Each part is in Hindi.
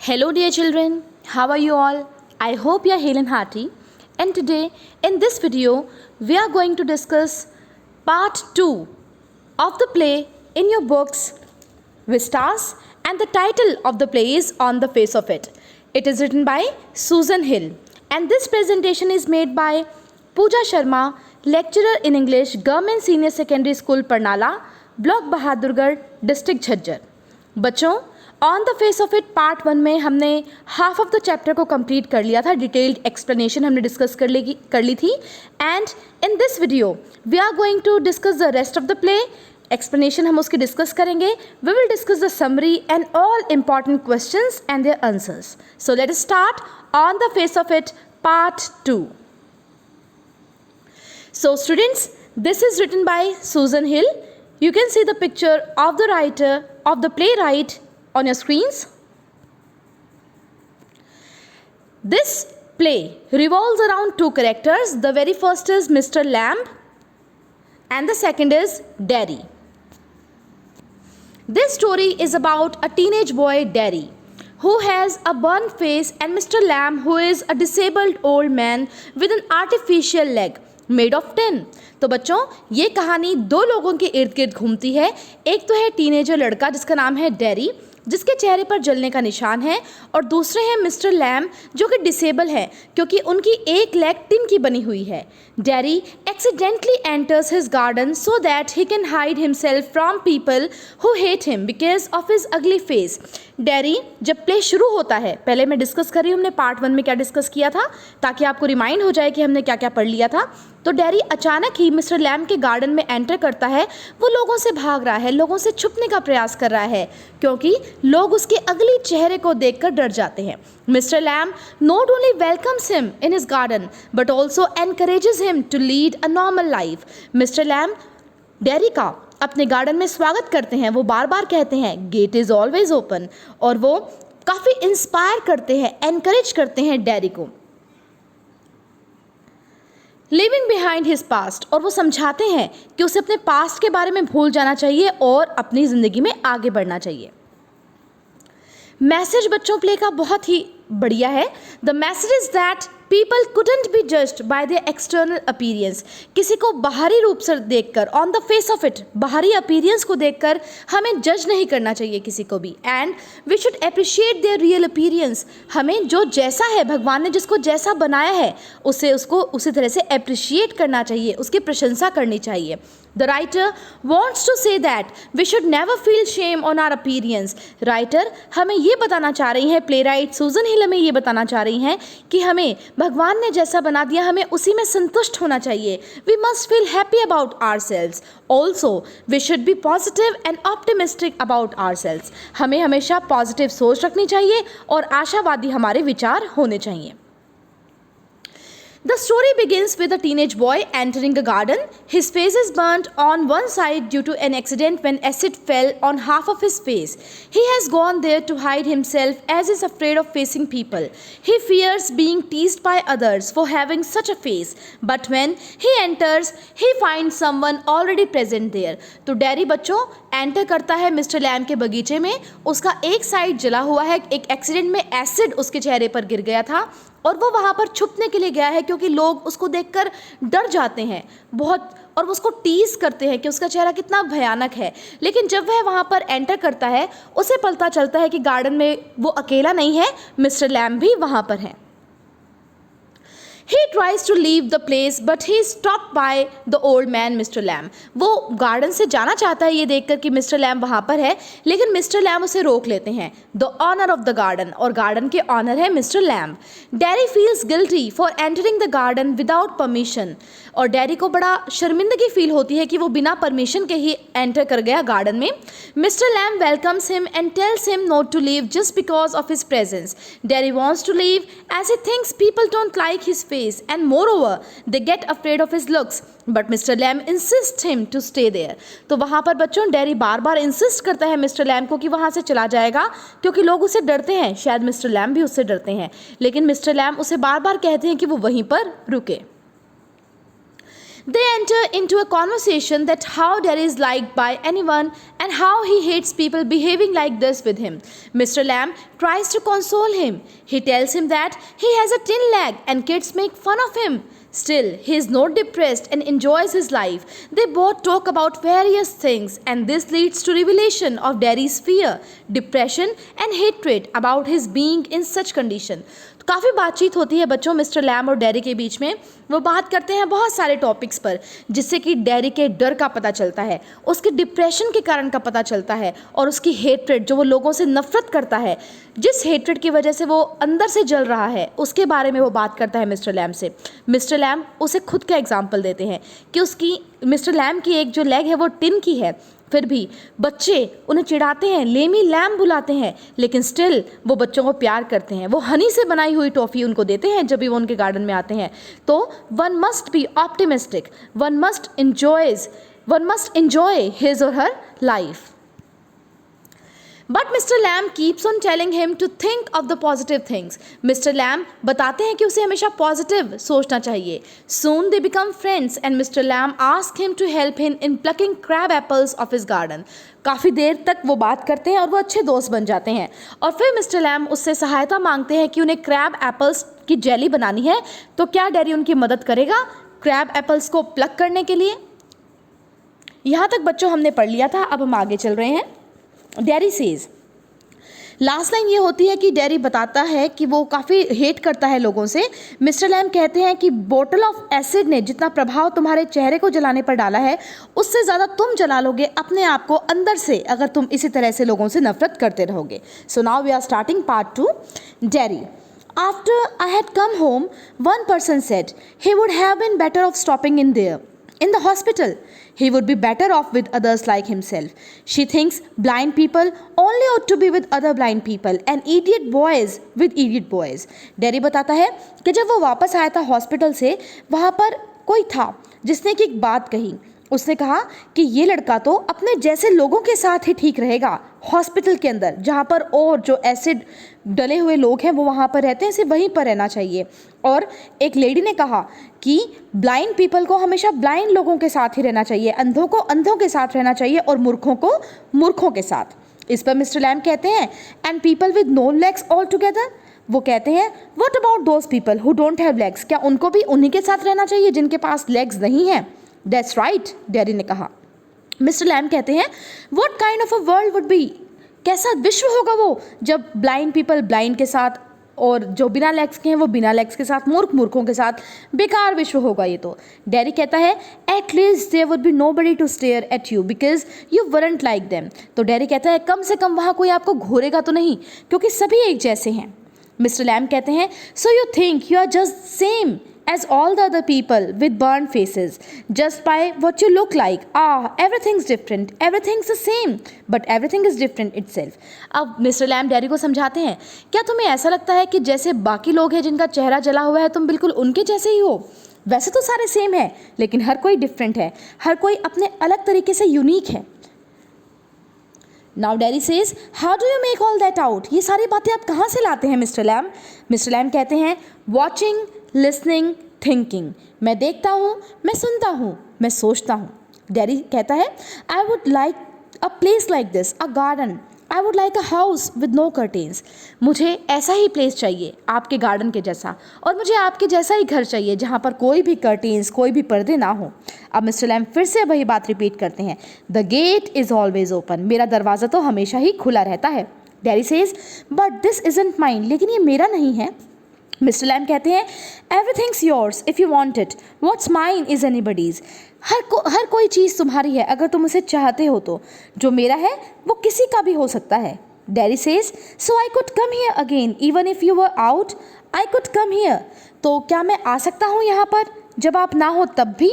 Hello, dear children. How are you all? I hope you are hale and hearty. And today, in this video, we are going to discuss part 2 of the play in your books, Vistas, and the title of the play is On the Face of It. It is written by Susan Hill, and this presentation is made by Pooja Sharma, lecturer in English, Government Senior Secondary School, Parnala, Block Bahadurgarh, District Jhajjar. बच्चों, on the face of it part 1 में हमने हाफ ऑफ द चैप्टर को कंप्लीट कर लिया था. डिटेल्ड एक्सप्लेनेशन हमने डिस्कस कर ली थी. And in this video we are going to discuss the rest of the play. Explanation हम उसकी डिस्कस करेंगे. We will discuss the summary and all important questions and their answers. So let us start on the face of it part 2. So students, this is written by Susan Hill. You can see the picture of the writer, of the playwright on your screens. This play revolves around two characters. The very first is Mr. Lamb and the second is Derry. This story is about a teenage boy, Derry, who has a burnt face, and Mr. Lamb, who is a disabled old man with an artificial leg made of tin. तो बच्चों, ये कहानी दो लोगों के इर्द गिर्द घूमती है. एक तो है टीनेजर लड़का जिसका नाम है डेरी, जिसके चेहरे पर जलने का निशान है, और दूसरे हैं मिस्टर लैम जो कि डिसेबल है क्योंकि उनकी एक लेग टिन की बनी हुई है. Dairy accidentally enters his garden so that he can hide himself from people who hate him because of his अगली फेस. डेरी, जब प्ले शुरू होता है, पहले मैं डिस्कस कर रही हूँ हमने पार्ट 1 में क्या डिस्कस किया था ताकि आपको रिमाइंड हो जाए कि हमने क्या क्या पढ़ लिया था. तो डेरी अचानक ही मिस्टर लैम के गार्डन में एंटर करता है. वो लोगों से भाग रहा है, लोगों से छुपने का प्रयास कर रहा है क्योंकि लोग उसके अगली चेहरे को देखकर डर जाते हैं. Mr Lamb not only welcomes him in his garden but also encourages him to lead a normal life. Mr Lamb Derry का अपने गार्डन में स्वागत करते हैं. वो बार बार कहते हैं गेट इज़ ऑलवेज ओपन, और वो काफ़ी इंस्पायर करते हैं, एनकरेज करते हैं डेरी को. लिविंग बिहाइंड हिज पास्ट, और वो समझाते हैं कि उसे अपने पास्ट के बारे में भूल जाना चाहिए और अपनी ज़िंदगी में आगे बढ़ना चाहिए. मैसेज बच्चों प्ले का बहुत ही बढ़िया है. The message is that people couldn't B judged bye their external appearance. किसी को बाहरी रूप से देखकर, on the face of it, बाहरी अपीयरेंस को देखकर हमें जज नहीं करना चाहिए किसी को भी. And we should appreciate their real appearance. हमें जो जैसा है, भगवान ने जिसको जैसा बनाया है उसको उसी तरह से अप्रिशिएट करना चाहिए, उसकी प्रशंसा करनी चाहिए. The writer wants to say that we should never feel shame on our appearance. Writer हमें ये बताना चाह रही हैं, प्ले राइट सूजन हिल हमें ये बताना चाह रही हैं कि हमें भगवान ने जैसा बना दिया हमें उसी में संतुष्ट होना चाहिए. We must feel happy about ourselves. Also, we should be positive and optimistic about ourselves. हमें हमेशा पॉजिटिव सोच रखनी चाहिए और आशावादी हमारे विचार होने चाहिए. The story begins with a teenage boy entering a garden. His face is burnt on one side due to an accident when acid fell on half of his face. He has gone there to hide himself as he is afraid of facing people. He fears being teased by others for having such a face. But when he enters, he finds someone already present there. तो डेरी बच्चों एंटर करता है मिस्टर लैम के बगीचे में. उसका एक साइड जला हुआ है, एक एक्सीडेंट में एसिड उसके चेहरे पर गिर गया था और वो वहाँ पर छुपने के लिए गया है क्योंकि लोग उसको देखकर डर जाते हैं बहुत और वो उसको टीज करते हैं कि उसका चेहरा कितना भयानक है. लेकिन जब वह वहाँ पर एंटर करता है उसे पता चलता है कि गार्डन में वो अकेला नहीं है, मिस्टर लैम भी वहाँ पर हैं. He tries to leave the place but he is stopped by the old man Mr. Lamb. वो गार्डन से जाना चाहता है ये देखकर कि मिस्टर लैम वहाँ पर है, लेकिन मिस्टर लैम उसे रोक लेते हैं. The owner of the garden, और गार्डन के ऑनर है mister Lamb. Derry feels guilty for entering the garden without permission. और डेरी को बड़ा शर्मिंदगी फील होती है कि वो बिना परमिशन के ही एंटर कर गया गार्डन में. Mr Lamb welcomes him and tells him not to leave just because of his presence. Derry wants to leave as he thinks people don't like his face and moreover they get afraid of his looks. But Mr Lamb insist him to stay there. तो वहाँ पर बच्चों डेरी बार बार इंसिस्ट करता है मिस्टर लैम को कि वहाँ से चला जाएगा क्योंकि लोग उससे डरते हैं. शायद मिस्टर लैम भी उससे डरते हैं, लेकिन मिस्टर लैम उसे बार बार कहते हैं कि वो वहीं पर रुके. They enter into a conversation that how Derry is liked by anyone and how he hates people behaving like this with him. Mr. Lamb tries to console him. He tells him that he has a tin leg and kids make fun of him. Still, he is not depressed and enjoys his life. They both talk about various things, and this leads to revelation of Derry's fear, depression and hatred about his being in such condition. तो काफ़ी बातचीत होती है बच्चों मिस्टर लैम और डेरी के बीच में। वो बात करते हैं बहुत सारे टॉपिक्स पर, जिससे कि डेरी के डर का पता चलता है, उसके डिप्रेशन के कारण का पता चलता है, और उसकी हेट्रेड, जो वो लोगों से नफरत करता है, जिस हेट्रेड की वजह से वो अंदर से जल रहा है, उसके बारे में वो बात करता है मिस्टर लैम से। मिस्टर लैम उसे खुद का एग्जाम्पल देते हैं कि उसकी मिस्टर लैम की एक जो लेग है वो टिन की है, फिर भी बच्चे उन्हें चिढ़ाते हैं, लेमी लैम बुलाते हैं, लेकिन स्टिल वो बच्चों को प्यार करते हैं। वो हनी से बनाई हुई टॉफ़ी उनको देते हैं जब भी वो उनके गार्डन में आते हैं। तो one must be optimistic, one must enjoy his or her life. But Mr. Lamb keeps on telling him to think of the positive things. Mr. Lamb बताते हैं कि उसे हमेशा पॉजिटिव सोचना चाहिए. Soon they become friends and Mr. Lamb asks him to help him in plucking crab apples of his garden. काफ़ी देर तक वो बात करते हैं और वो अच्छे दोस्त बन जाते हैं, और फिर मिस्टर लैम उससे सहायता मांगते हैं कि उन्हें क्रैब एप्पल्स की जेली बनानी है, तो क्या डैडी उनकी मदद करेगा क्रैब एप्पल्स को प्लक करने के लिए। यहाँ तक बच्चों हमने पढ़ लिया था, अब हम आगे चल रहे हैं। डैरी सेज, लास्ट लाइन ये होती है कि डैरी बताता है कि वो काफ़ी हेट करता है लोगों से। मिस्टर लैम कहते हैं कि बोतल ऑफ एसिड ने जितना प्रभाव तुम्हारे चेहरे को जलाने पर डाला है, उससे ज़्यादा तुम जला लोगे अपने आप को अंदर से, अगर तुम इसी तरह से लोगों से नफरत करते रहोगे। So now we are starting part 2। Derry, After I had come home, one person said he would have been better off stopping in the hospital. He would be better off with others like himself. She thinks blind people only ought to be with other blind people and idiot boys with idiot boys. Derry बताता है कि जब वो वापस आया था हॉस्पिटल से, वहाँ पर कोई था जिसने की एक बात कही। उसने कहा कि ये लड़का तो अपने जैसे लोगों के साथ ही ठीक रहेगा हॉस्पिटल के अंदर, जहाँ पर और जो एसिड डले हुए लोग हैं वो वहाँ पर रहते हैं, सिर्फ वहीं पर रहना चाहिए। और एक लेडी ने कहा कि ब्लाइंड पीपल को हमेशा ब्लाइंड लोगों के साथ ही रहना चाहिए, अंधों को अंधों के साथ रहना चाहिए और मूर्खों को मूर्खों के साथ। इस पर मिस्टर लैम कहते हैं and people with no legs all together. वो कहते हैं what about those people who don't have legs, क्या उनको भी उन्हीं के साथ रहना चाहिए जिनके पास लेग्स नहीं हैं। दैट्स राइट, डैडी ने कहा। मिस्टर लैम कहते हैं what kind of a world would be, कैसा विश्व होगा वो जब ब्लाइंड पीपल ब्लाइंड के साथ और जो बिना लेग्स के हैं वो बिना लेग्स के साथ, मूर्ख मूर्खों के साथ, बेकार विश्व होगा ये तो। डैडी कहता है at least there would be nobody to stare at you because you weren't like them. तो डैडी कहता है कम से कम वहाँ कोई आपको घूरेगा तो नहीं, क्योंकि सभी एक जैसे हैं। मिस्टर लैम कहते हैं so you think you are just same as all the other people with burned faces just by what you look like. Everything's different, everything's the same, but everything is different itself. अब मिस्टर लैम डैडी को समझाते हैं क्या तुम्हें ऐसा लगता है कि जैसे बाकी लोग हैं जिनका चेहरा जला हुआ है तुम बिल्कुल उनके जैसे ही हो? वैसे तो सारे सेम है, लेकिन हर कोई डिफरेंट है, हर कोई अपने अलग तरीके से यूनिक है। Now Derry says, how do you make all that out? ये सारी बातें आप कहाँ से लाते हैं मिस्टर लैम? मिस्टर लैम कहते हैं watching, listening, thinking. मैं देखता हूँ, मैं सुनता हूँ, मैं सोचता हूँ। डैडी कहता है I would like a place like this, a garden. I would like a house with no curtains. मुझे ऐसा ही प्लेस चाहिए आपके गार्डन के जैसा, और मुझे आपके जैसा ही घर चाहिए जहाँ पर कोई भी कर्टेन्स, कोई भी पर्दे ना हो। अब मिस्टर लैम फिर से वही बात रिपीट करते हैं the gate is always open, मेरा दरवाज़ा तो हमेशा ही खुला रहता है। Daddy says but this isn't mine, लेकिन ये मेरा नहीं है। मिस्टर लैम कहते हैं everything's yours if you want it, what's mine is anybody's. हर कोई चीज़ तुम्हारी है अगर तुम उसे चाहते हो तो, जो मेरा है वो किसी का भी हो सकता है। Daddy says so I could come here again even if you were out, I could come here, तो क्या मैं आ सकता हूँ यहाँ पर जब आप ना हो तब भी?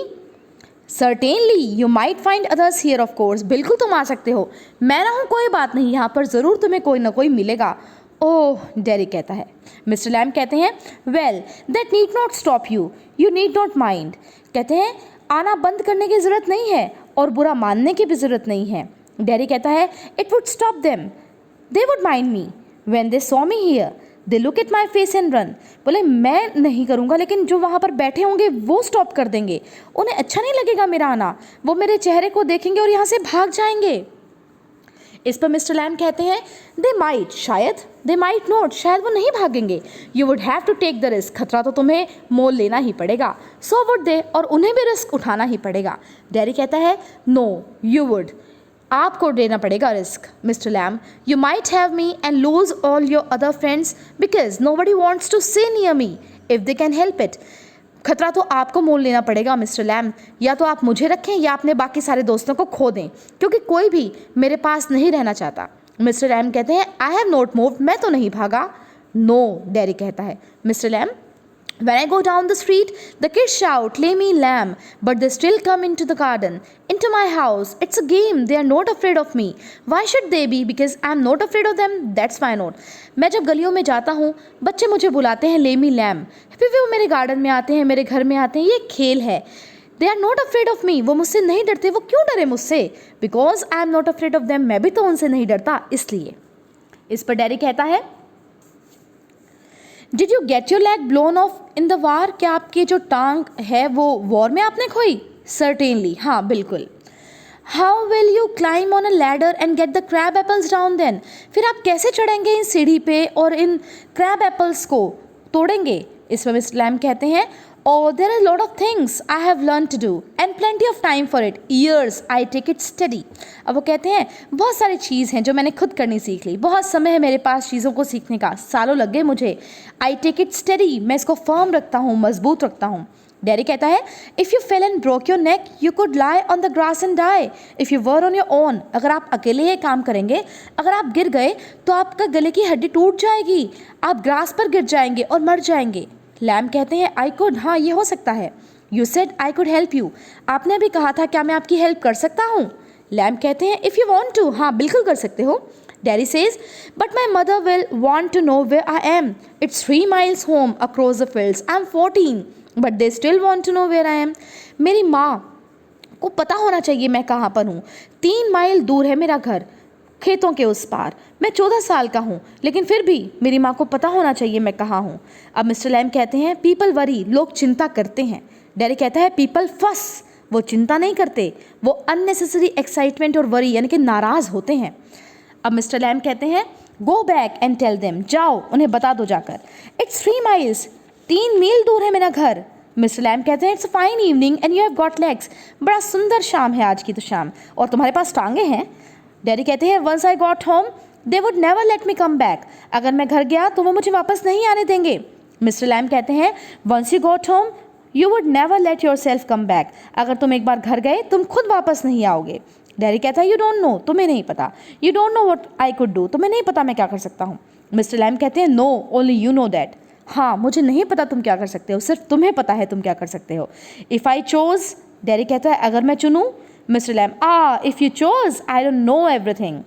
Certainly you might find others here of course, बिल्कुल तुम आ सकते हो, मैं ना हूँ कोई बात नहीं, यहाँ पर ज़रूर तुम्हें कोई ना कोई मिलेगा। ओह, डैरी कहता है। मिस्टर लैम कहते हैं well that need not stop you, you need not mind. कहते हैं आना बंद करने की ज़रूरत नहीं है और बुरा मानने की भी ज़रूरत नहीं है। डैरी कहता है it would stop them, they would mind me when they saw me here, they look at my face and run. बोले मैं नहीं करूँगा, लेकिन जो वहाँ पर बैठे होंगे वो स्टॉप कर देंगे, उन्हें अच्छा नहीं लगेगा मेरा आना, वो मेरे चेहरे को देखेंगे और यहाँ से भाग जाएंगे। इस पर मिस्टर लैम कहते हैं दे माइट, शायद, दे माइट नॉट, शायद वो नहीं भागेंगे। You would have to take the risk, खतरा तो तुम्हें मोल लेना ही पड़ेगा। सो वुड दे, और उन्हें भी रिस्क उठाना ही पड़ेगा। डैरी कहता है नो यू वुड, आपको लेना पड़ेगा risk. Mister Lam you might have me and lose all your other friends because nobody wants to say near me if they can help it. खतरा तो आपको मोल लेना पड़ेगा मिस्टर लैम, या तो आप मुझे रखें या अपने बाकी सारे दोस्तों को खो दें, क्योंकि कोई भी मेरे पास नहीं रहना चाहता। मिस्टर लैम कहते हैं आई हैव नॉट मूव्ड, मैं तो नहीं भागा। नो, डैरी कहता है mister Lamb when I go down the street, the kids shout, lay me lamb, but they still come into the garden, into my house. It's a game. They are not afraid of me. Why should they be? Because I'm not afraid of them. That's why not. मैं जब गलियों में जाता हूँ, बच्चे मुझे बुलाते हैं lay me lamb, फिर वो मेरे गार्डन में आते हैं, मेरे घर में आते हैं, ये खेल है। They are not afraid of me. वो मुझसे नहीं डरते, वो क्यों डरे मुझसे? Because I am not afraid of them. मैं भी तो उनसे नहीं डरता, इसलिए। इस पर डैरी कहता है did you get your leg blown of in the war, क्या आपकी जो टांग है वो वॉर में आपने खोई? सर्टेनली, हाँ बिल्कुल। How will you climb on a ladder and get the crab apples down then, फिर आप कैसे चढ़ेंगे इन सीढ़ी पे और इन क्रैब एपल्स को तोड़ेंगे? इसमें मिस्टर लैम कहते हैं oh there are a lot of things I have learned to do and plenty of time for it, years I take it steady। अब वो कहते हैं बहुत सारी चीज़ हैं जो मैंने खुद करनी सीख ली, बहुत समय है मेरे पास चीज़ों को सीखने का, सालों लग गए मुझे। I take it steady, मैं इसको फर्म रखता हूँ, मजबूत रखता हूँ। डैरी कहता है if you fell and broke your neck you could lie on the grass and die if you were on your own, अगर आप अकेले ये काम करेंगे, अगर आप गिर गए तो आपका गले की हड्डी टूट जाएगी, आप ग्रास पर गिर जाएंगे और मर जाएंगे। लैम कहते हैं आई कुड, हाँ ये हो सकता है। You said I could help you, आपने भी कहा था क्या मैं आपकी हेल्प कर सकता हूँ? लैम कहते हैं इफ़ यू वॉन्ट टू, हाँ बिल्कुल कर सकते हो। Derry says but my mother will want to know where I am, it's 3 miles home across the fields, I am 14 but they still want to know where I am. मेरी माँ को पता होना चाहिए मैं कहाँ पर हूँ, 3 माइल दूर है मेरा घर, खेतों के उस पार, मैं 14 साल का हूँ, लेकिन फिर भी मेरी माँ को पता होना चाहिए मैं कहाँ हूँ। अब मिस्टर लैम कहते हैं पीपल वरी, लोग चिंता करते हैं। डैरी कहता है पीपल फस, वो चिंता नहीं करते, वो अननेसेसरी एक्साइटमेंट और वरी यानी कि नाराज़ होते हैं। अब मिस्टर लैम कहते हैं go back and tell them, जाओ उन्हें बता दो जाकर, इट्स 3 miles, 3 मील दूर है मेरा घर। मिस्टर लैम कहते हैं it's a fine evening and you have got legs, बड़ा सुंदर शाम है आज की तो शाम, और तुम्हारे पास टांगे हैं। डैडी कहते हैं once I got home they would never let me come back, अगर मैं घर गया तो वो मुझे वापस नहीं आने देंगे। मिस्टर लैम कहते हैं once you got home you would never let yourself come back, अगर तुम एक बार घर गए तुम खुद वापस नहीं आओगे। डैडी कहता है यू डोंट नो, तुम्हें नहीं पता, you don't know what I could do, तुम्हें नहीं पता मैं क्या कर सकता हूँ। मिस्टर लैम कहते हैं no only you know that, हाँ मुझे नहीं पता तुम क्या कर सकते हो, सिर्फ तुम्हें पता है तुम क्या कर सकते हो। इफ़ आई चोज, डैडी कहता है अगर मैं चुनूँ। Mister Lam if you choose I don't know everything,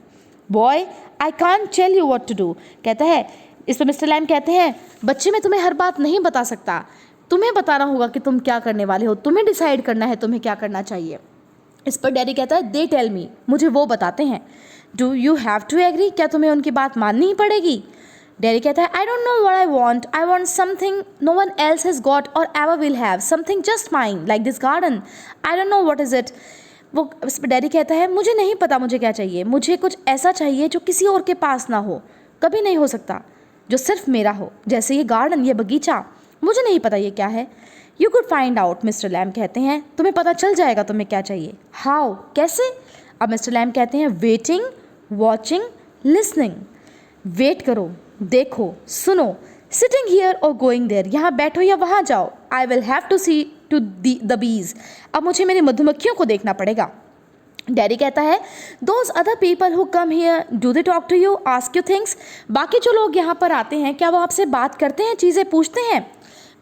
boy I can't tell you what to do, कहता है। इस पर मिस्टर लैम कहते हैं बच्चे मैं तुम्हें हर बात नहीं बता सकता, तुम्हें बताना होगा कि तुम क्या करने वाले हो, तुम्हें डिसाइड करना है तुम्हें क्या करना चाहिए। इस पर डैडी कहता है दे टेल मी, मुझे वो बताते हैं। Do you have to agree, क्या तुम्हें उनकी बात माननी ही पड़ेगी? डैडी कहता है I don't know what I want something no one else has got और ever will have, something just mine like this garden, I don't know what is it. वो इस पर डैडी कहता है मुझे नहीं पता मुझे क्या चाहिए, मुझे कुछ ऐसा चाहिए जो किसी और के पास ना हो, कभी नहीं हो सकता, जो सिर्फ मेरा हो, जैसे ये गार्डन, ये बगीचा, मुझे नहीं पता ये क्या है। You could find out, Mr lamb कहते हैं तुम्हें पता चल जाएगा तुम्हें क्या चाहिए। हाउ, कैसे? अब मिस्टर लैम कहते हैं वेटिंग, वॉचिंग, लिसनिंग, वेट करो, देखो, सुनो, सिटिंग हियर और गोइंग देयर, यहाँ बैठो या वहाँ जाओ, I will have to see to the bees, अब मुझे मेरी मधुमक्खियों को देखना पड़ेगा। डैडी कहता है those other people who come here do they talk to you, ask you things, बाकी जो लोग यहाँ पर आते हैं क्या वो आपसे बात करते हैं, चीज़ें पूछते हैं?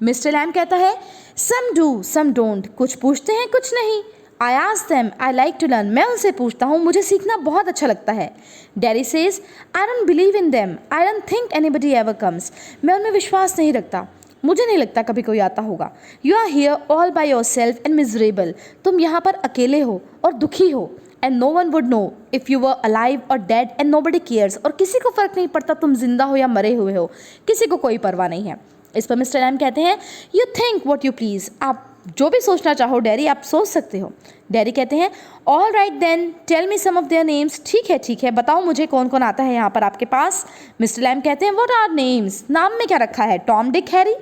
मिस्टर लैम कहता है सम डू सम डोंट, कुछ पूछते हैं कुछ नहीं। I ask them I like to learn, मैं उनसे पूछता हूँ, मुझे सीखना बहुत अच्छा लगता है। Daddy says I don't believe in them, I don't think anybody ever comes, मैं उनमें विश्वास नहीं रखता, मुझे नहीं लगता कभी कोई आता होगा। You are here all by yourself and miserable, तुम यहाँ पर अकेले हो और दुखी हो। And no one would know if you were alive और डेड एंड नोबडी केयर्स, और किसी को फ़र्क नहीं पड़ता तुम जिंदा हो या मरे हुए हो, किसी को कोई परवाह नहीं है। इस पर मिस्टर लैम कहते हैं you think what you please, आप जो भी सोचना चाहो डैडी आप सोच सकते हो। डैडी कहते हैं all right then tell me some of their names, ठीक है बताओ मुझे कौन कौन आता है यहाँ पर आपके पास। मिस्टर लैम कहते हैं व्हाट आर नेम्स, नाम में क्या रखा है, टॉम डिक हैरी।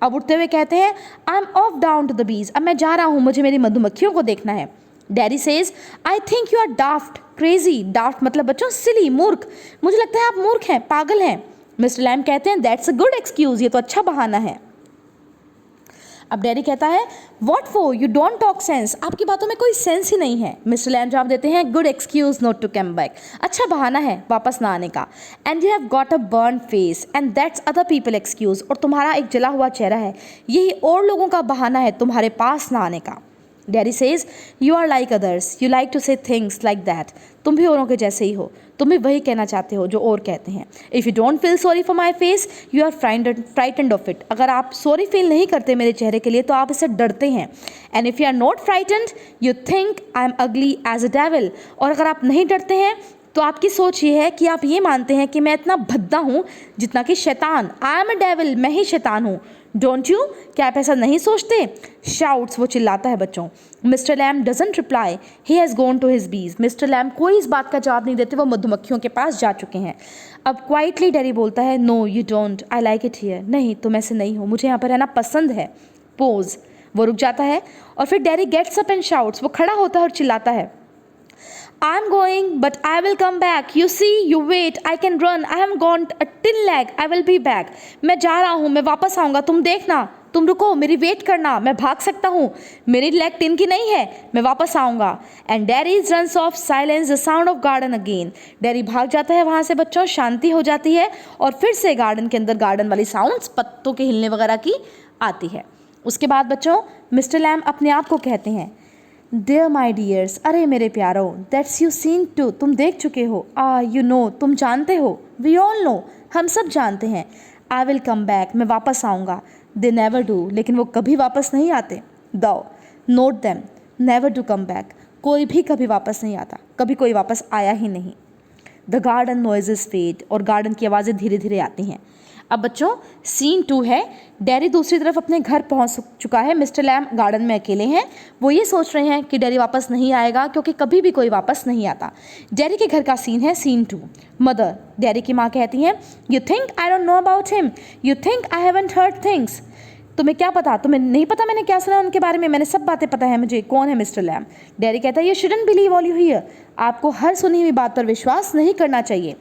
अब उठते हुए कहते हैं I am off down to the bees, अब मैं जा रहा हूँ, मुझे मेरी मधुमक्खियों को देखना है। Daddy says I think you are daft crazy, daft मतलब बच्चों सिली, मूर्ख, मुझे लगता है आप मूर्ख हैं, पागल हैं। मिस्टर लैम कहते हैं दैट्स अ गुड एक्सक्यूज़, ये तो अच्छा बहाना है। अब डैडी कहता है what for, you don't talk sense, आपकी बातों में कोई सेंस ही नहीं है। मिस्टर लैम जवाब देते हैं good excuse not to come back, अच्छा बहाना है वापस ना आने का। And you have got a burn face and that's other people excuse, और तुम्हारा एक जला हुआ चेहरा है, यही और लोगों का बहाना है तुम्हारे पास ना आने का। Derry says you are like others, you like to say things like that, तुम भी औरों के जैसे ही हो, तुम भी वही कहना चाहते हो जो और कहते हैं। If you don't feel sorry for my face you are frightened of it, अगर आप सॉरी फील नहीं करते मेरे चेहरे के लिए तो आप इससे डरते हैं। And if you are not frightened you think I am ugly as a devil, और अगर आप नहीं डरते हैं तो आपकी सोच ये है कि आप ये मानते हैं कि मैं इतना भद्दा हूँ जितना कि शैतान, आई एम अ डेविल, मैं ही शैतान हूँ। डोंट यू, क्या आप ऐसा नहीं सोचते? शाउट्स, वो चिल्लाता है बच्चों। Mr Lamb doesn't reply, he has gone to his bees, Mr Lamb कोई इस बात का जवाब नहीं देते, वो मधुमक्खियों के पास जा चुके हैं। अब क्वाइटली डैडी बोलता है no you don't, I like it here, नहीं तुम ऐसे नहीं हो, मुझे यहाँ पर रहना पसंद है। पोज, वो रुक जाता है और फिर Derry gets up and shouts, वो खड़ा होता है और चिल्लाता है I am going, but I will come back. You see, you wait. I can run. I have got a tin leg. I will be back. मैं जा रहा हूँ, मैं वापस आऊँगा, तुम देखना, तुम रुको, मेरी वेट करना, मैं भाग सकता हूँ, मेरी लेग टिन की नहीं है, मैं वापस आऊँगा। And daddy runs off silence the sound of garden again, daddy भाग जाता है वहाँ से बच्चों, शांति हो जाती है और फिर से गार्डन के अंदर गार्डन वाली साउंड्स, पत्तों के हिलने वगैरह की आती है। उसके बाद बच्चों मिस्टर लैम अपने आप को कहते हैं Dear my dears, अरे मेरे प्यारो, दैट्स यू सीन टू, तुम देख चुके हो, यू नो, तुम जानते हो, वी ऑल नो, हम सब जानते हैं, आई विल कम बैक, मैं वापस आऊँगा, दे नेवर डू, लेकिन वो कभी वापस नहीं आते, दो note them, never do come back, कोई भी कभी वापस नहीं आता, कभी कोई वापस आया ही नहीं। द गार्डन नॉइजेस फेड, और गार्डन की आवाज़ें धीरे धीरे आती हैं। अब बच्चों सीन 2 है, डैडी दूसरी तरफ अपने घर पहुंच चुका है, मिस्टर लैम गार्डन में अकेले हैं, वो ये सोच रहे हैं कि डैडी वापस नहीं आएगा क्योंकि कभी भी कोई वापस नहीं आता। डैडी के घर का सीन है सीन 2। मदर, डैडी की माँ कहती हैं you think I don't know about him, you think I haven't heard things, तुम्हें क्या पता, तुम्हें नहीं पता मैंने क्या सुना उनके बारे में, मैंने सब बातें पता है मुझे, कौन है मिस्टर लैम। डैडी कहता है you shouldn't believe all you here, आपको हर सुनी हुई बात पर विश्वास नहीं करना चाहिए।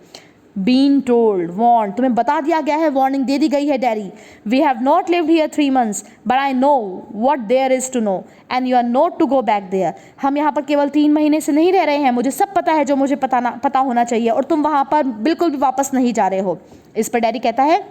बीन टोल्ड, वॉर्न, तुम्हें बता दिया गया है, वार्निंग दे दी गई है Derry. We have not lived here 3 months but I know what there is to know and you are not to go back there, हम यहाँ पर केवल 3 महीने से नहीं रह रहे हैं, मुझे सब पता है जो मुझे पता होना चाहिए, और तुम वहाँ पर बिल्कुल भी वापस नहीं जा रहे हो। इस पर डैडी कहता है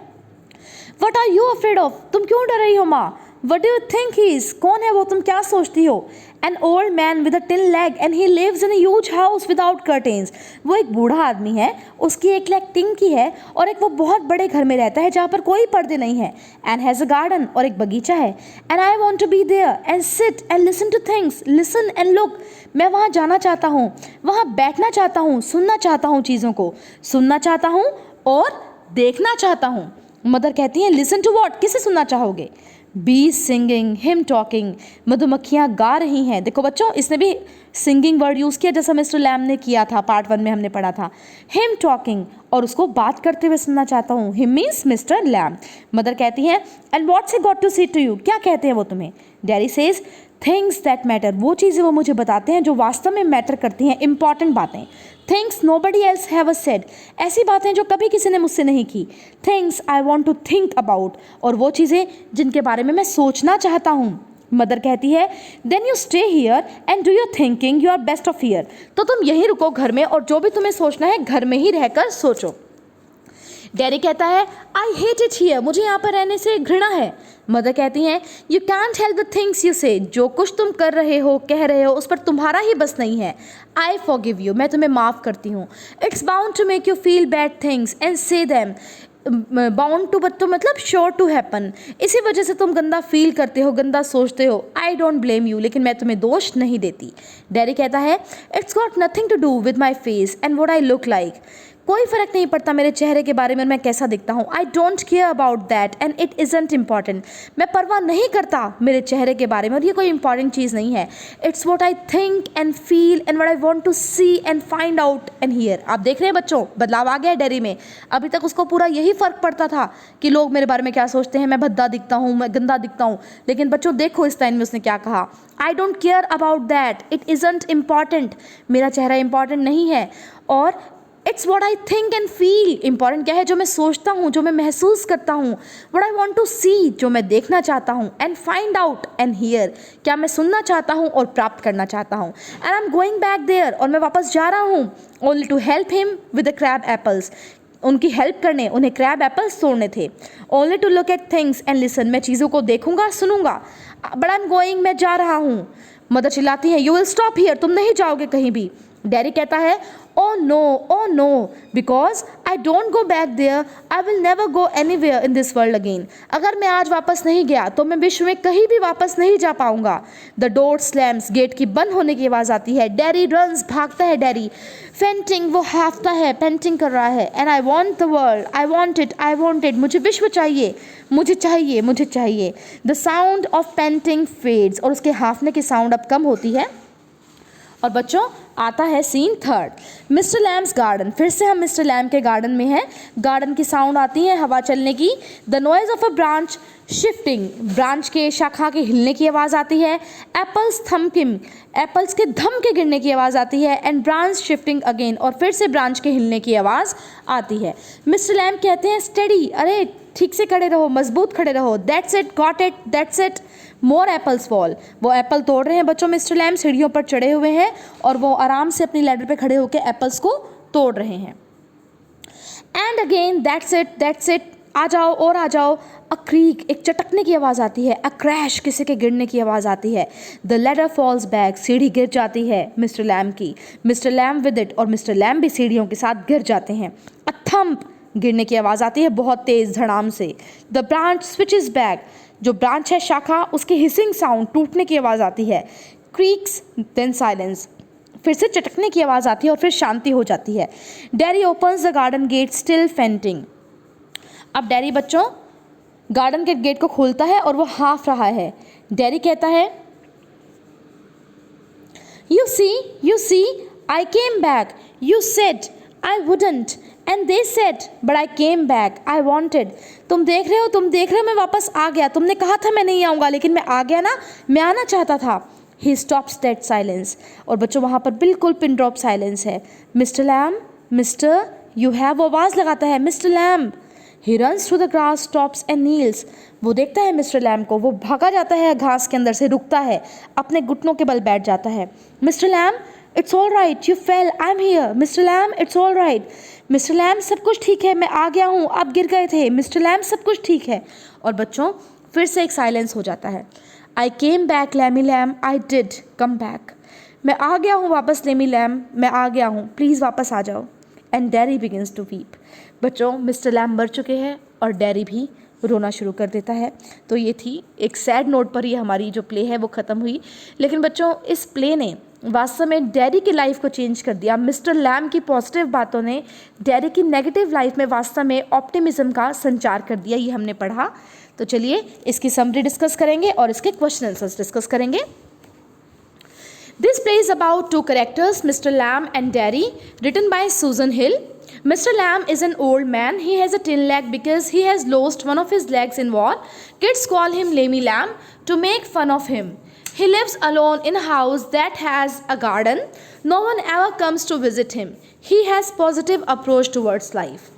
what are you afraid of, तुम क्यों डर रही हो माँ, what do you think he is, कौन है वो, तुम क्या सोचती हो। An old man with a tin leg and he lives in a huge house without curtains, वो एक बूढ़ा आदमी है, उसकी एक लेग टिन की है और एक वो बहुत बड़े घर में रहता है जहाँ पर कोई पर्दे नहीं है। एंड हैज़ अ गार्डन, और एक बगीचा है। And I want to be there and sit and listen to things, listen and look, मैं वहाँ जाना चाहता हूँ, वहाँ बैठना चाहता हूँ, सुनना चाहता हूँ, चीज़ों को सुनना चाहता हूँ और देखना चाहता हूँ। मदर कहती हैं लिसन टू वॉट, किसे सुनना चाहोगे। बी सिंगिंग, हिम टॉकिंग, मधुमक्खियाँ गा रही हैं। देखो बच्चों इसने भी सिंगिंग वर्ड यूज़ किया जैसा मिस्टर लैम ने किया था, पार्ट 1 में हमने पढ़ा था। हिम टॉकिंग, और उसको बात करते हुए सुनना चाहता हूँ। Him means Mr Lamb. Mother कहती हैं and what's he got to say to you, क्या कहते हैं वो तुम्हें। Derry says things that matter, वो चीज़ें वो मुझे बताते हैं जो वास्तव में मैटर करती हैं, इंपॉर्टेंट बातें। Things nobody else have said, ऐसी बातें जो कभी किसी ने मुझसे नहीं की। Things I want to think about, और वो चीज़ें जिनके बारे में मैं सोचना चाहता हूँ। मदर कहती है then you stay here and do your thinking, you are best off here, तो तुम यहीं रुको घर में और जो भी तुम्हें सोचना है घर में ही रहकर सोचो। डैडी कहता है आई हेट इट हियर, मुझे यहाँ पर रहने से घृणा है। मदर कहती हैं you can't help the things you से, जो कुछ तुम कर रहे हो कह रहे हो उस पर तुम्हारा ही बस नहीं है। आई फॉरगिव यू, मैं तुम्हें माफ़ करती हूँ। It's bound to make you feel bad things and say them, bound to तो मतलब श्योर टू हैपन, इसी वजह से तुम गंदा फील करते हो, गंदा सोचते हो। आई डोंट ब्लेम यू, लेकिन मैं तुम्हें दोष नहीं देती। डैरी कहता है it's got nothing to do with my face and what I look like, कोई फ़र्क नहीं पड़ता मेरे चेहरे के बारे में मैं कैसा दिखता हूँ। I don't care about that and it isn't important, मैं परवाह नहीं करता मेरे चेहरे के बारे में और ये कोई इंपॉर्टेंट चीज़ नहीं है। It's what I think and feel and what I want to see and find out and hear. आप देख रहे हैं बच्चों, बदलाव आ गया है डैरी में। अभी तक उसको पूरा यही फ़र्क पड़ता था कि लोग मेरे बारे में क्या सोचते हैं, मैं भद्दा दिखता हूँ, मैं गंदा दिखता हूँ। लेकिन बच्चों देखो इस लाइन में उसने क्या कहा, I don't care about that, it isn't important, मेरा चेहरा इंपॉर्टेंट नहीं है। और it's what I think and feel, important क्या है, जो मैं सोचता हूँ, जो मैं महसूस करता हूँ। वट आई वॉन्ट टू सी, जो मैं देखना चाहता हूँ। And find out and here, क्या मैं सुनना चाहता हूँ और प्राप्त करना चाहता हूँ। And I am going back there, और मैं वापस जा रहा हूँ, only to help him with the crab apples, उनकी हेल्प करने, उन्हें क्रैब एप्पल्स तोड़ने थे। Only to look at things and listen, मैं चीज़ों को देखूंगा सुनूंगा। बट आई एम गोइंग, मैं जा रहा हूँ। मदर चिल्लाती है यू विल स्टॉप हियर, तुम नहीं जाओगे कहीं भी। डैरी कहता है oh no, because I don't go back there, I will never go anywhere in this world again. अगर मैं आज वापस नहीं गया तो मैं विश्व में कहीं भी वापस नहीं जा पाऊंगा। The door slams, गेट की बंद होने की आवाज़ आती है। डैरी runs, भागता है डैरी। फेंटिंग, वो हाफता है, पेंटिंग कर रहा है। And I want the world, I want it, मुझे विश्व चाहिए, मुझे चाहिए। The sound of panting fades, और उसके हाफने की साउंड अब कम होती है। और बच्चों आता है scene third, Mr Lamb's garden. फिर से हम मिस्टर लैम्प के गार्डन में हैं। गार्डन की साउंड आती है हवा चलने की। The noise of a branch shifting, branch के शाखा के हिलने की आवाज़ आती है। एप्पल्स थम्किंग, एप्पल्स के धम के गिरने की आवाज़ आती है। एंड ब्रांच शिफ्टिंग अगेन, और फिर से ब्रांच के हिलने की आवाज़ आती है। मिस्टर लैम्प कहते हैं स्टडी, अरे ठीक से खड़े रहो, मजबूत खड़े रहो। That's it, got it, that's it, more apples fall. वो एप्पल तोड़ रहे हैं बच्चों। मिस्टर लैम्प सीढ़ियों पर चढ़े हुए हैं और वो आराम से अपनी लैडर पे खड़े होकर एप्पल्स को तोड़ रहे हैं। एंड अगेन दैट्स इट, आ जाओ और आ जाओ। अ क्रीक, एक चटकने की आवाज़ आती है। अ क्रैश, किसी के गिरने की आवाज़ आती है। द लैडर फॉल्स बैक, सीढ़ी गिर जाती है मिस्टर लैम्प की। मिस्टर लैम्प विद इट, और मिस्टर लैम्प भी सीढ़ियों के साथ गिर जाते हैं। अ थम्प, गिरने की आवाज़ आती है बहुत तेज़ धड़ाम से। द ब्रांच स्विचेस बैक, जो ब्रांच है शाखा, उसकी हिसिंग साउंड, टूटने की आवाज़ आती है। क्रीक्स, देन साइलेंस, फिर से चटकने की आवाज़ आती है और फिर शांति हो जाती है। Derry opens the garden gate still fainting. अब डैरी बच्चों गार्डन के गेट को खोलता है और वो हाफ रहा है। डैरी कहता है you see I came back, you said I wouldn't and they said but I came back, I wanted. तुम देख रहे हो, मैं वापस आ गया। तुमने कहा था मैं नहीं आऊँगा, लेकिन मैं आ गया ना, मैं आना चाहता था। ही स्टॉप्स दैट साइलेंस, और बच्चों वहाँ पर बिल्कुल पिन ड्रॉप साइलेंस है। Mister lamp, mister you have, आवाज़ लगाता है mister lamp. He runs through the grass, stops and Niels. वो देखता है मिस्टर लैम्प को, वो भागा जाता है घास के अंदर से, रुकता है, अपने घुटनों के बल बैठ जाता है। Mister lamp, it's all right, you fail, I am here. Mister lamp, it's all right, mister lamp सब कुछ ठीक है, मैं आ गया हूँ, आप गिर गए थे। मिस्टर लैम्प सब कुछ ठीक है। और बच्चों फिर से एक साइलेंस हो जाता है। I came back Lammy lamp, I did come back. मैं आ गया हूँ वापस लेमी लैम्प, मैं आ गया हूँ, प्लीज़ वापस आ जाओ। And Derry begins to weep. बच्चों मिस्टर लैम्प मर चुके हैं और डैरी भी रोना शुरू कर देता है। तो ये थी एक सैड नोट पर ही हमारी जो प्ले है वो ख़त्म हुई। लेकिन बच्चों इस प्ले ने वास्तव में डैरी की लाइफ को चेंज कर दिया। मिस्टर लैम्प की पॉजिटिव बातों ने डैरी की नेगेटिव लाइफ में वास्तव में ऑप्टिमिज्म का संचार कर दिया। ये हमने पढ़ा। तो चलिए इसकी समरी डिस्कस करेंगे और इसके क्वेश्चन आंसर्स डिस्कस करेंगे। This play is about two characters, Mr. Lamb and Derry, written by Susan Hill. Mr. Lamb is an old man. He has a tin leg because he has lost one of his legs in war. Kids call him Lammy Lamb to make fun of him. He lives alone in a house that has a garden. No one ever comes to visit him. He has positive approach towards life.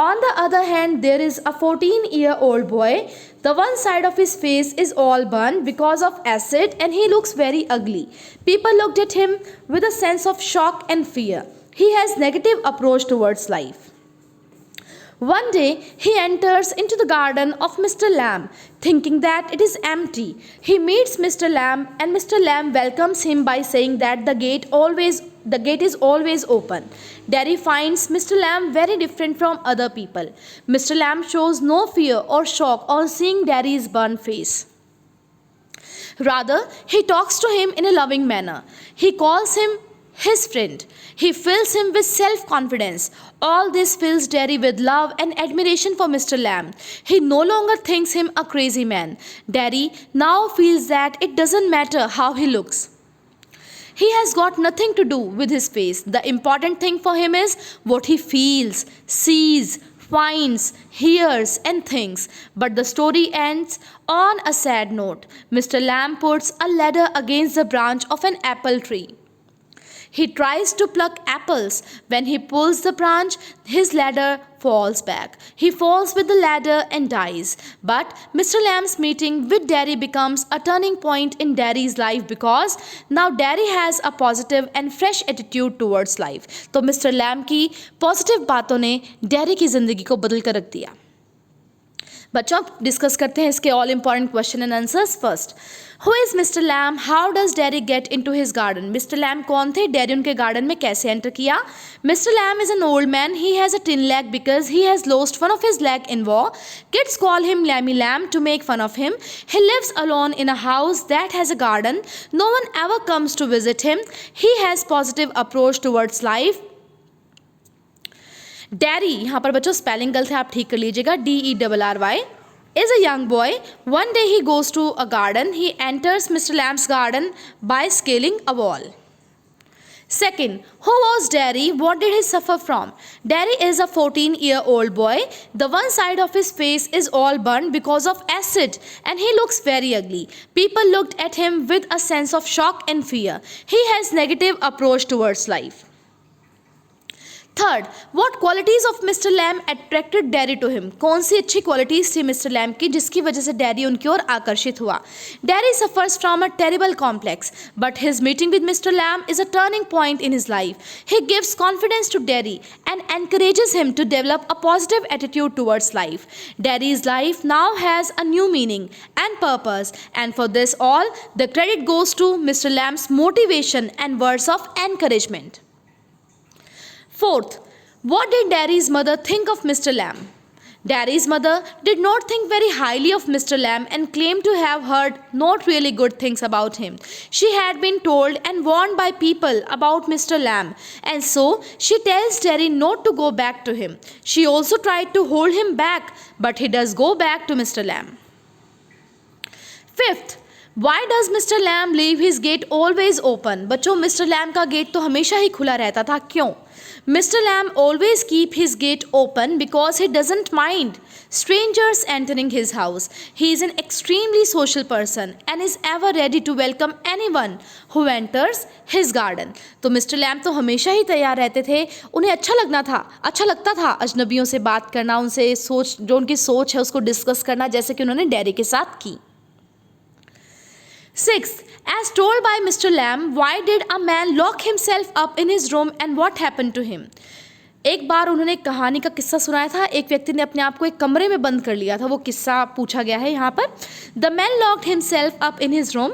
On the other hand, there is a 14-year-old boy. The one side of his face is all burned because of acid and he looks very ugly. People looked at him with a sense of shock and fear. He has negative approach towards life. One day, he enters into the garden of Mr. Lamb, thinking that it is empty. He meets Mr. Lamb and Mr. Lamb welcomes him by saying that the gate always the gate is always open. Derry finds Mr. Lamb very different from other people. Mr. Lamb shows no fear or shock on seeing Derry's burnt face. Rather, he talks to him in a loving manner. He calls him his friend. He fills him with self-confidence. All this fills Derry with love and admiration for Mr. Lamb. He no longer thinks him a crazy man. Derry now feels that it doesn't matter how he looks. He has got nothing to do with his face. The important thing for him is what he feels, sees, finds, hears, and thinks. But the story ends on a sad note. Mr. Lamb puts a ladder against the branch of an apple tree. He tries to pluck apples. When he pulls the branch, his ladder falls back. He falls with the ladder and dies. But Mr. Lamb's meeting with Derry becomes a turning point in Derry's life because now Derry has a positive and fresh attitude towards life. तो Mr. Lamb की पॉजिटिव बातों ने Derry की ज़िंदगी को बदल कर रख दिया. बच्चों अब डिस्कस करते हैं इसके all important question and answers. First, who is Mr Lamb? How does Derry get into his garden? Mr Lamb कौन थे? डेरी उनके गार्डन में कैसे एंटर किया? Mr Lamb is an old man. He has a tin leg because he has lost one of his leg in war. Kids call him Lamey Lamb to make fun of him. He lives alone in a house that has a garden. No one ever comes to visit him. He has positive approach towards life. Derry, यहाँ पर बच्चों स्पेलिंग गलत है, आप ठीक कर लीजिएगा. DERRY is a young boy. One day he goes to a garden. He enters Mr. Lamb's garden by scaling a wall. Second, who was Derry? What did he suffer from? Derry is a 14-year-old boy. The one side of his face is all burned because of acid and he looks very ugly. People looked at him with a sense of shock and fear. He has negative approach towards life. Third, what qualities of Mr Lamb attracted Derry to him? कौन सी अच्छी क्वालिटीज़ थी मिस्टर लैम की जिसकी वजह से डेरी उनकी ओर आकर्षित हुआ? Derry suffers from a terrible complex but his meeting with Mr Lamb is a turning point in his life. He gives confidence to Derry and encourages him to develop a positive attitude towards life. Derry's life now has a new meaning and purpose and for this all the credit goes to Mr Lamb's motivation and words of encouragement. Fourth, what did Derry's mother think of Mr. Lamb? Derry's mother did not think very highly of Mr. Lamb and claimed to have heard not really good things about him. She had been told and warned by people about Mr. Lamb, and so she tells Derry not to go back to him. She also tried to hold him back, but he does go back to Mr. Lamb. Fifth, Why does Mr. Lamb leave his gate always open? बच्चों मिस्टर लैम का गेट तो हमेशा ही खुला रहता था. क्यों? Mr. Lamb always keep his gate open because he doesn't mind strangers entering his house. He is an extremely social person and is ever ready to welcome anyone who enters his garden. तो मिस्टर लैम तो हमेशा ही तैयार रहते थे. उन्हें अच्छा लगता था अजनबियों से बात करना, उनसे जो उनकी सोच है उसको डिस्कस करना, जैसे कि उन्होंने डेरी के साथ की. Sixth, as told by Mr. Lamb, why did a man lock himself up in his room and what happened to him? एक बार उन्होंने एक कहानी का किस्सा सुनाया था. एक व्यक्ति ने अपने आप को एक कमरे में बंद कर लिया था. वो किस्सा पूछा गया है यहाँ पर. The man locked himself up in his room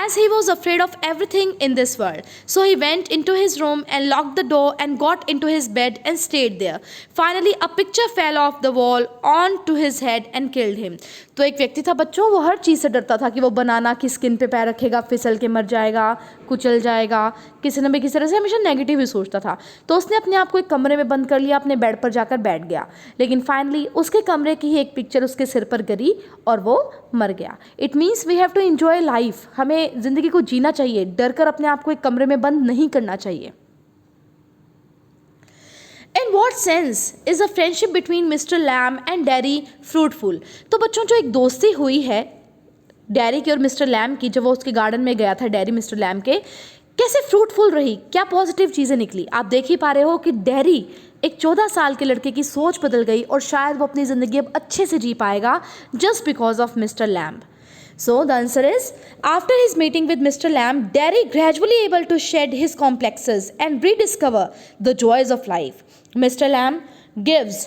as he was afraid of everything in this world. So he went into his room and locked the door and got into his bed and stayed there. Finally a picture fell off the wall onto his head and killed him. तो एक व्यक्ति था बच्चों, वो हर चीज़ से डरता था कि वो बनाना की स्किन पे पैर रखेगा, फिसल के मर जाएगा, कुचल जाएगा, किसी न भी किसी तरह से हमेशा नेगेटिव ही सोचता था. तो उसने अपने आप को एक कमरे में बंद कर लिया, अपने बेड पर जाकर बैठ गया. लेकिन फाइनली उसके कमरे की ही एक पिक्चर उसके सिर पर गिरी और वो मर गया. It means we have to enjoy life. हमें ज़िंदगी को जीना चाहिए, डर कर अपने आप को एक कमरे में बंद नहीं करना चाहिए. In what sense is the friendship between Mr. Lamb and Derry fruitful? तो बच्चों जो एक दोस्ती हुई है डेरी की और मिस्टर लैम की, जब वो उसके गार्डन में गया था डेरी मिस्टर लैम के, कैसे फ्रूटफुल रही, क्या पॉजिटिव चीज़ें निकली? आप देख ही पा रहे हो कि डेरी एक 14 साल के लड़के की सोच बदल गई और शायद वो अपनी ज़िंदगी अब अच्छे से जी पाएगा just because of mister lamb. So the answer is, after his meeting with Mr. Lamb, Derry gradually able to shed his complexes and rediscover the joys of life. Mr. Lamb gives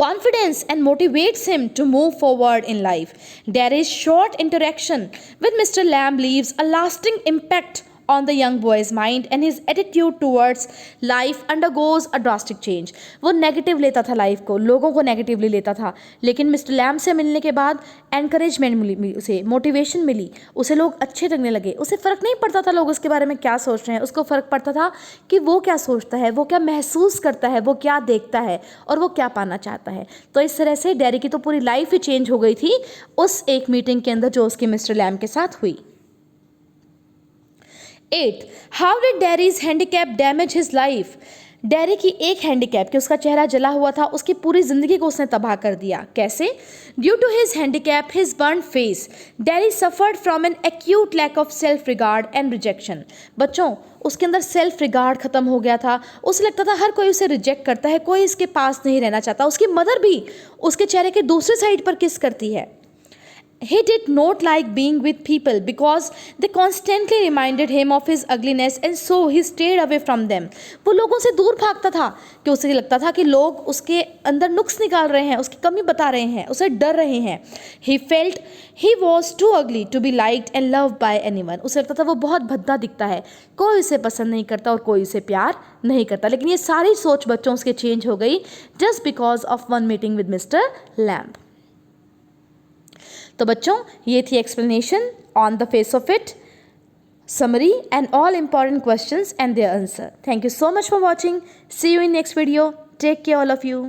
confidence and motivates him to move forward in life. Derry's short interaction with Mr. Lamb leaves a lasting impact on the young boy's mind and his attitude towards life undergoes a drastic change. वो नेगेटिव लेता था लाइफ को, लोगों को नेगेटिवली लेता था, लेकिन मिस्टर लैम्ब से मिलने के बाद एनकरेजमेंट मिली, उसे मोटिवेशन मिली, उसे लोग अच्छे लगने लगे. उसे फ़र्क नहीं पड़ता था लोग उसके बारे में क्या सोच रहे हैं, उसको फ़र्क पड़ता था कि वो क्या सोचता है, वो क्या महसूस करता है, वो क्या देखता है और वो क्या पाना चाहता है. तो इस तरह से डैरी की तो पूरी लाइफ ही चेंज हो गई थी उस एक मीटिंग के अंदर जो उसकी मिस्टर लैम्ब के साथ हुई. 8. How did Darry's handicap damage his life. Darry की एक हैंडीकैप कि उसका चेहरा जला हुआ था, उसकी पूरी ज़िंदगी को उसने तबाह कर दिया. कैसे? Due to his handicap, his burn face, Derry suffered from an acute lack of self regard and rejection. बच्चों, उसके अंदर सेल्फ रिगार्ड ख़त्म हो गया था. उसे लगता था हर कोई उसे रिजेक्ट करता है, कोई इसके पास नहीं रहना चाहता. उसकी मदर भी उसके चेहरे के दूसरी साइड पर किस करती है. He did not like being with people because they constantly reminded him of his ugliness and so he stayed away from them. वो लोगों से दूर भागता था कि उसे लगता था कि लोग उसके अंदर नुक्स निकाल रहे हैं, उसकी कमी बता रहे हैं, उसे डर रहे हैं. He felt he was too ugly to be liked and loved by anyone. उसे लगता था वो बहुत भद्दा दिखता है, कोई उसे पसंद नहीं करता और कोई उसे प्यार नहीं करता. लेकिन ये सारी सोच बच्चों उसके चेंज हो गई just because of one meeting with Mr. Lamb. तो बच्चों, ये थी explanation on the face of it, summary and all important questions and their answer. Thank you so much for watching. See you in next video. Take care all of you.